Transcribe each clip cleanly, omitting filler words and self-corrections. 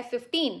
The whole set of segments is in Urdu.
F-15,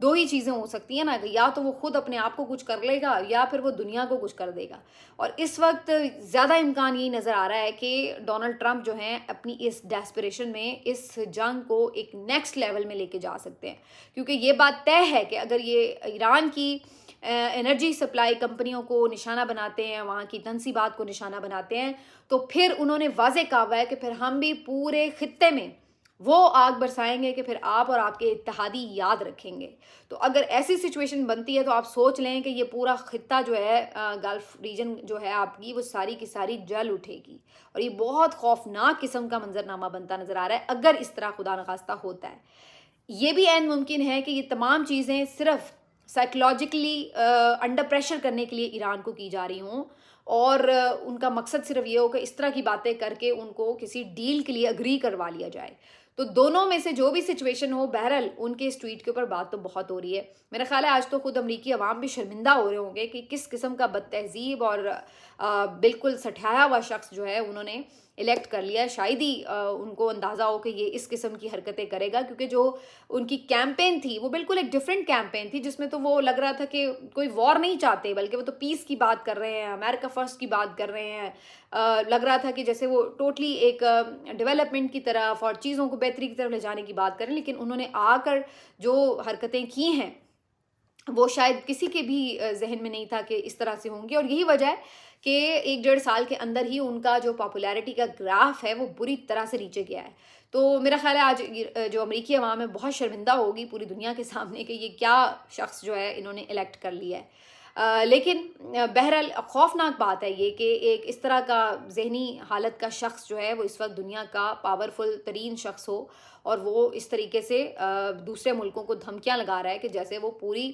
دو ہی چیزیں ہو سکتی ہیں نا، یا تو وہ خود اپنے آپ کو کچھ کر لے گا یا پھر وہ دنیا کو کچھ کر دے گا. اور اس وقت زیادہ امکان یہی نظر آ رہا ہے کہ ڈونلڈ ٹرمپ جو ہیں اپنی اس ڈیسپریشن میں اس جنگ کو ایک نیکسٹ لیول میں لے کے جا سکتے ہیں. کیونکہ یہ بات طے ہے کہ اگر یہ ایران کی انرجی سپلائی کمپنیوں کو نشانہ بناتے ہیں، وہاں کی تنصیبات کو نشانہ بناتے ہیں، تو پھر انہوں نے واضح کہا ہوا ہے کہ پھر ہم بھی پورے خطے میں وہ آگ برسائیں گے کہ پھر آپ اور آپ کے اتحادی یاد رکھیں گے. تو اگر ایسی سچویشن بنتی ہے تو آپ سوچ لیں کہ یہ پورا خطہ جو ہے گلف ریجن جو ہے آپ کی، وہ ساری کی ساری جل اٹھے گی. اور یہ بہت خوفناک قسم کا منظرنامہ بنتا نظر آ رہا ہے اگر اس طرح خدا نخواستہ ہوتا ہے. یہ بھی عین ممکن ہے کہ یہ تمام چیزیں صرف سائیکلوجیکلی انڈر پریشر کرنے کے لیے ایران کو کی جا رہی ہوں، اور ان کا مقصد صرف یہ ہو کہ اس طرح کی باتیں کر کے ان کو کسی ڈیل کے لیے اگری کروا لیا جائے. تو دونوں میں سے جو بھی سچویشن ہو، بہرحال ان کے اس ٹویٹ کے اوپر بات تو بہت ہو رہی ہے. میرا خیال ہے آج تو خود امریکی عوام بھی شرمندہ ہو رہے ہوں گے کہ کس قسم کا بد تہذیب اور بالکل سٹھایا ہوا شخص جو ہے انہوں نے الیکٹ کر لیا. شاید ہی ان کو اندازہ ہو کہ یہ اس قسم کی حرکتیں کرے گا، کیونکہ جو ان کی کیمپین تھی وہ بالکل ایک ڈیفرنٹ کیمپین تھی، جس میں تو وہ لگ رہا تھا کہ کوئی وار نہیں چاہتے، بلکہ وہ تو پیس کی بات کر رہے ہیں، امریکہ فرسٹ کی بات کر رہے ہیں. لگ رہا تھا کہ جیسے وہ ٹوٹلی ایک ڈیولپمنٹ کی طرف اور چیزوں کو بہتری کی طرف لے جانے کی بات کریں. لیکن انہوں نے آ کر جو حرکتیں کی ہیں وہ شاید کسی کے بھی ذہن میں نہیں تھا کہ اس طرح سے ہوں گی. اور یہی وجہ ہے کہ 1-1.5 سال کے اندر ہی ان کا جو پاپولیرٹی کا گراف ہے وہ بری طرح سے نیچے گیا ہے. تو میرا خیال ہے آج جو امریکی عوام ہے بہت شرمندہ ہوگی پوری دنیا کے سامنے کہ یہ کیا شخص جو ہے انہوں نے الیکٹ کر لیا ہے. لیکن بہرحال خوفناک بات ہے یہ کہ ایک اس طرح کا ذہنی حالت کا شخص جو ہے وہ اس وقت دنیا کا پاورفل ترین شخص ہو، اور وہ اس طریقے سے دوسرے ملکوں کو دھمکیاں لگا رہا ہے کہ جیسے وہ پوری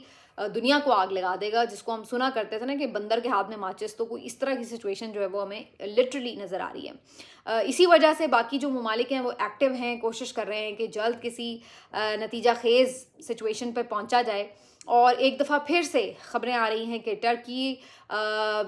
دنیا کو آگ لگا دے گا. جس کو ہم سنا کرتے تھے نا کہ بندر کے ہاتھ میں ماچس، تو کوئی اس طرح کی سچویشن جو ہے وہ ہمیں لٹرلی نظر آ رہی ہے. اسی وجہ سے باقی جو ممالک ہیں وہ ایکٹیو ہیں، کوشش کر رہے ہیں کہ جلد کسی نتیجہ خیز سچویشن پہ پہنچا جائے. اور ایک دفعہ پھر سے خبریں آ رہی ہیں کہ ٹرکی،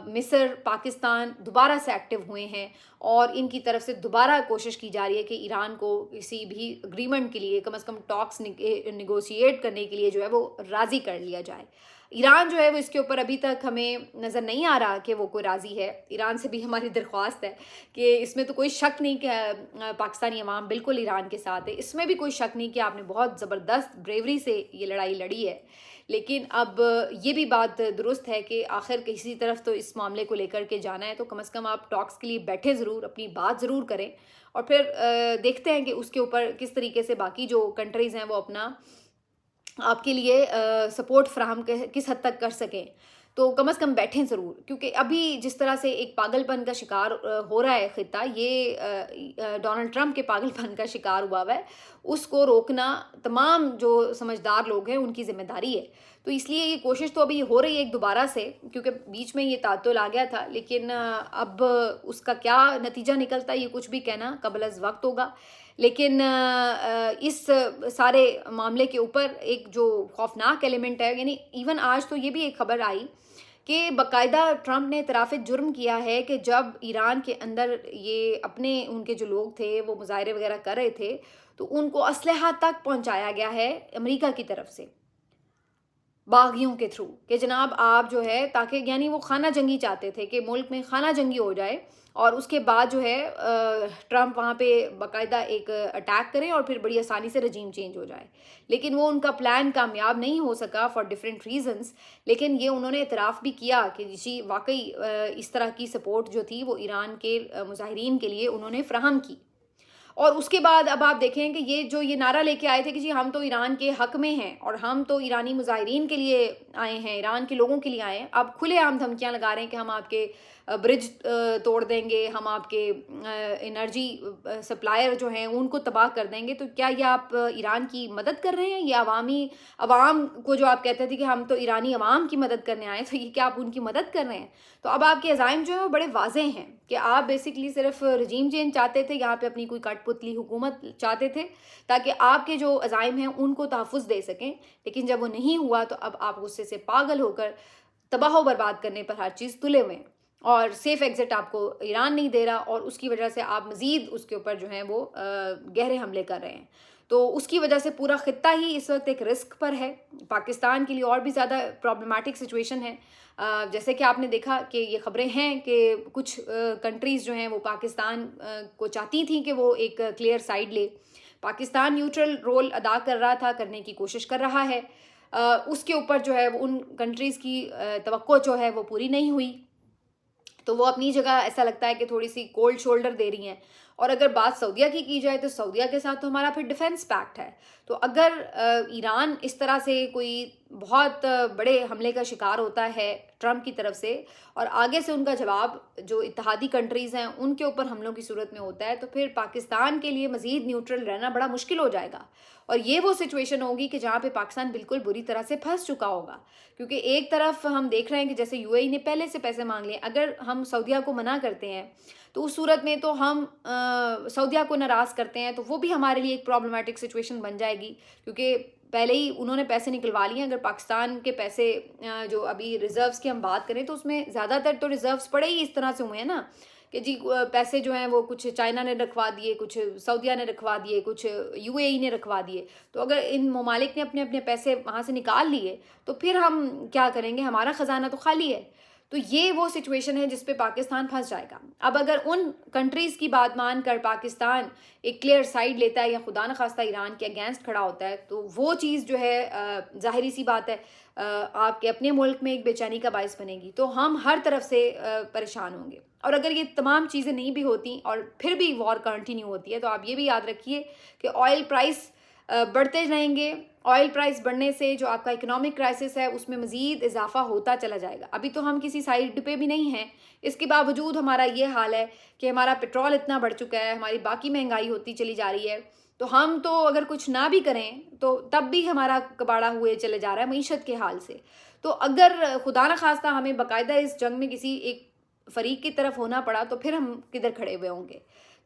مصر، پاکستان دوبارہ سے ایکٹیو ہوئے ہیں، اور ان کی طرف سے دوبارہ کوشش کی جا رہی ہے کہ ایران کو کسی بھی اگریمنٹ کے لیے کم از کم ٹاکس نیگوشیٹ کرنے کے لیے جو ہے وہ راضی کر لیا جائے. ایران جو ہے وہ اس کے اوپر ابھی تک ہمیں نظر نہیں آ رہا کہ وہ کوئی راضی ہے. ایران سے بھی ہماری درخواست ہے کہ اس میں تو کوئی شک نہیں کہ پاکستانی عوام بالکل ایران کے ساتھ ہے، اس میں بھی کوئی شک نہیں کہ آپ نے بہت زبردست بریوری سے یہ لڑائی لڑی ہے. لیکن اب یہ بھی بات درست ہے کہ آخر کسی طرف تو اس معاملے کو لے کر کے جانا ہے، تو کم از کم آپ ٹاکس کے لیے بیٹھے ضرور، اپنی بات ضرور کریں، اور پھر دیکھتے ہیں کہ اس کے اوپر کس طریقے سے باقی جو کنٹریز ہیں وہ اپنا آپ کے لیے سپورٹ فراہم کس حد تک کر سکیں. تو کم از کم بیٹھیں ضرور، کیونکہ ابھی جس طرح سے ایک پاگل پن کا شکار ہو رہا ہے خطہ، یہ ڈونلڈ ٹرمپ کے پاگل پن کا شکار ہوا ہے، اس کو روکنا تمام جو سمجھدار لوگ ہیں ان کی ذمہ داری ہے. تو اس لیے یہ کوشش تو ابھی ہو رہی ہے ایک دوبارہ سے، کیونکہ بیچ میں یہ تعطل آ گیا تھا، لیکن اب اس کا کیا نتیجہ نکلتا ہے یہ کچھ بھی کہنا قبل از وقت ہوگا. لیکن اس سارے معاملے کے اوپر ایک جو خوفناک ایلیمنٹ ہے، یعنی ایون آج تو یہ بھی ایک خبر آئی کہ باقاعدہ ٹرمپ نے اعتراف جرم کیا ہے کہ جب ایران کے اندر یہ اپنے ان کے جو لوگ تھے وہ مظاہرے وغیرہ کر رہے تھے تو ان کو اسلحہ تک پہنچایا گیا ہے امریکہ کی طرف سے باغیوں کے تھرو، کہ جناب آپ جو ہے تاکہ، یعنی وہ خانہ جنگی چاہتے تھے کہ ملک میں خانہ جنگی ہو جائے، اور اس کے بعد جو ہے ٹرمپ وہاں پہ باقاعدہ ایک اٹیک کریں اور پھر بڑی آسانی سے رجیم چینج ہو جائے. لیکن وہ ان کا پلان کامیاب نہیں ہو سکا فار ڈفرینٹ ریزنز. لیکن یہ انہوں نے اعتراف بھی کیا کہ جی واقعی اس طرح کی سپورٹ جو تھی وہ ایران کے مظاہرین کے لیے انہوں نے فراہم کی. اور اس کے بعد اب آپ دیکھیں کہ یہ نعرہ لے کے آئے تھے کہ جی ہم تو ایران کے حق میں ہیں اور ہم تو ایرانی مظاہرین کے لیے آئے ہیں، ایران کے لوگوں کے لیے آئے ہیں، اب کھلے عام دھمکیاں لگا رہے ہیں کہ ہم آپ کے برج توڑ دیں گے، ہم آپ کے انرجی سپلائر جو ہیں ان کو تباہ کر دیں گے. تو کیا یہ آپ ایران کی مدد کر رہے ہیں؟ یہ عوام کو جو آپ کہتے تھے کہ ہم تو ایرانی عوام کی مدد کرنے آئے، تو یہ کیا آپ ان کی مدد کر رہے ہیں؟ تو اب آپ کے عزائم جو ہیں وہ بڑے واضح ہیں کہ آپ بیسکلی صرف رجیم چینج چاہتے تھے، یہاں پہ اپنی کوئی کٹ پتلی حکومت چاہتے تھے تاکہ آپ کے جو عزائم ہیں ان کو تحفظ دے سکیں. لیکن جب وہ نہیں ہوا تو اب آپ غصے سے پاگل ہو کر تباہ و برباد کرنے پر ہر چیز تلے ہوئے ہیں، اور سیف ایگزٹ آپ کو ایران نہیں دے رہا، اور اس کی وجہ سے آپ مزید اس کے اوپر جو ہیں وہ گہرے حملے کر رہے ہیں. تو اس کی وجہ سے پورا خطہ ہی اس وقت ایک رسک پر ہے. پاکستان کے لیے اور بھی زیادہ پرابلمٹک سچویشن ہے. جیسے کہ آپ نے دیکھا کہ یہ خبریں ہیں کہ کچھ کنٹریز جو ہیں وہ پاکستان کو چاہتی تھیں کہ وہ ایک کلیئر سائیڈ لے. پاکستان نیوٹرل رول ادا کر رہا تھا، کرنے کی کوشش کر رہا ہے. اس کے اوپر جو ہے ان کنٹریز کی توقع جو ہے وہ پوری نہیں ہوئی، تو وہ اپنی جگہ ایسا لگتا ہے کہ تھوڑی سی کولڈ شولڈر دے رہی ہیں. اور اگر بات سعودیہ کی جائے تو سعودیہ کے ساتھ تو ہمارا پھر ڈیفنس پیکٹ ہے. تو اگر ایران اس طرح سے کوئی بہت بڑے حملے کا شکار ہوتا ہے ٹرمپ کی طرف سے، اور آگے سے ان کا جواب جو اتحادی کنٹریز ہیں ان کے اوپر حملوں کی صورت میں ہوتا ہے، تو پھر پاکستان کے لیے مزید نیوٹرل رہنا بڑا مشکل ہو جائے گا. اور یہ وہ سچویشن ہوگی کہ جہاں پہ پاکستان بالکل بری طرح سے پھنس چکا ہوگا. کیونکہ ایک طرف ہم دیکھ رہے ہیں کہ جیسے یو اے ای نے پہلے سے پیسے مانگ لیے، اگر ہم سعودیہ کو منع کرتے ہیں تو اس صورت میں تو ہم سعودیہ کو ناراض کرتے ہیں، تو وہ بھی ہمارے لیے ایک پرابلمٹک سچویشن بن جائے گی. کیونکہ پہلے ہی انہوں نے پیسے نکلوا لیے ہیں. اگر پاکستان کے پیسے جو ابھی ریزروز کی ہم بات کریں تو اس میں زیادہ تر تو ریزروز پڑے ہی اس طرح سے ہوئے ہیں نا کہ جی پیسے جو ہیں وہ کچھ چائنا نے رکھوا دیے، کچھ سعودیہ نے رکھوا دیے، کچھ یو اے ای نے رکھوا دیے. تو اگر ان ممالک نے اپنے اپنے پیسے وہاں سے نکال لیے تو پھر ہم کیا کریں گے؟ ہمارا خزانہ تو خالی ہے. تو یہ وہ سچویشن ہے جس پہ پاکستان پھنس جائے گا. اب اگر ان کنٹریز کی بات مان کر پاکستان ایک کلیئر سائیڈ لیتا ہے یا خدا نخواستہ ایران کے اگینسٹ کھڑا ہوتا ہے، تو وہ چیز جو ہے ظاہری سی بات ہے آپ کے اپنے ملک میں ایک بے چینی کا باعث بنے گی. تو ہم ہر طرف سے پریشان ہوں گے. اور اگر یہ تمام چیزیں نہیں بھی ہوتی اور پھر بھی وار کنٹینیو ہوتی ہے، تو آپ یہ بھی یاد رکھیے کہ آئل پرائس بڑھتے رہیں گے. آئل پرائس بڑھنے سے جو آپ کا اکنامک کرائسس ہے اس میں مزید اضافہ ہوتا چلا جائے گا. ابھی تو ہم کسی سائیڈ پہ بھی نہیں ہیں، اس کے باوجود ہمارا یہ حال ہے کہ ہمارا پیٹرول اتنا بڑھ چکا ہے، ہماری باقی مہنگائی ہوتی چلی جا رہی ہے. تو ہم تو اگر کچھ نہ بھی کریں تو تب بھی ہمارا کباڑا ہوئے چلے جا رہا ہے معیشت کے حال سے. تو اگر خدا نخواستہ ہمیں باقاعدہ اس جنگ میں کسی ایک فریق کی طرف ہونا پڑا تو پھر ہم کدھر کھڑے ہوئے ہوں گے؟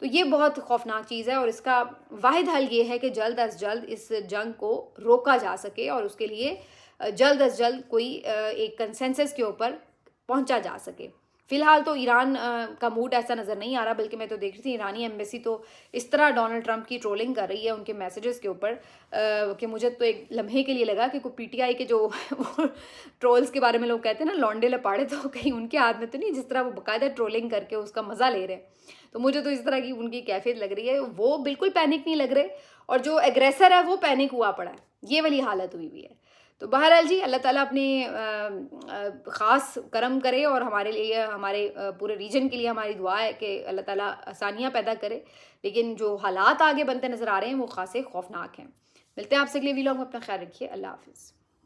تو یہ بہت خوفناک چیز ہے، اور اس کا واحد حل یہ ہے کہ جلد از جلد اس جنگ کو روکا جا سکے، اور اس کے لیے جلد از جلد کوئی ایک کنسنسس کے اوپر پہنچا جا سکے. فی الحال تو ایران کا موڈ ایسا نظر نہیں آ رہا، بلکہ میں تو دیکھ رہی تھی ایرانی ایمبیسی تو اس طرح ڈونلڈ ٹرمپ کی ٹرولنگ کر رہی ہے ان کے میسیجز کے اوپر کہ مجھے تو ایک لمحے کے لیے لگا کہ کوئی پی ٹی آئی کے جو ٹرولز کے بارے میں لوگ کہتے ہیں نا لونڈے لپاڑے، تو کہیں ان کے ہاتھ میں تو نہیں جس طرح وہ باقاعدہ ٹرولنگ کر کے اس کا مزہ لے رہے ہیں. تو مجھے تو اس طرح کی ان کی کیفیت لگ رہی ہے. وہ بالکل پینک نہیں لگ رہے، اور جو ایگریسر ہے وہ پینک ہوا پڑا ہے. یہ والی حالت ہوئی ہوئی ہے. تو بہرحال جی اللہ تعالیٰ اپنے خاص کرم کرے، اور ہمارے لیے ہمارے پورے ریجن کے لیے ہماری دعا ہے کہ اللہ تعالیٰ آسانیاں پیدا کرے. لیکن جو حالات آگے بنتے نظر آ رہے ہیں وہ خاصے خوفناک ہیں. ملتے ہیں آپ سے اگلے ویلاگ میں. اپنا خیال رکھیے. اللہ حافظ.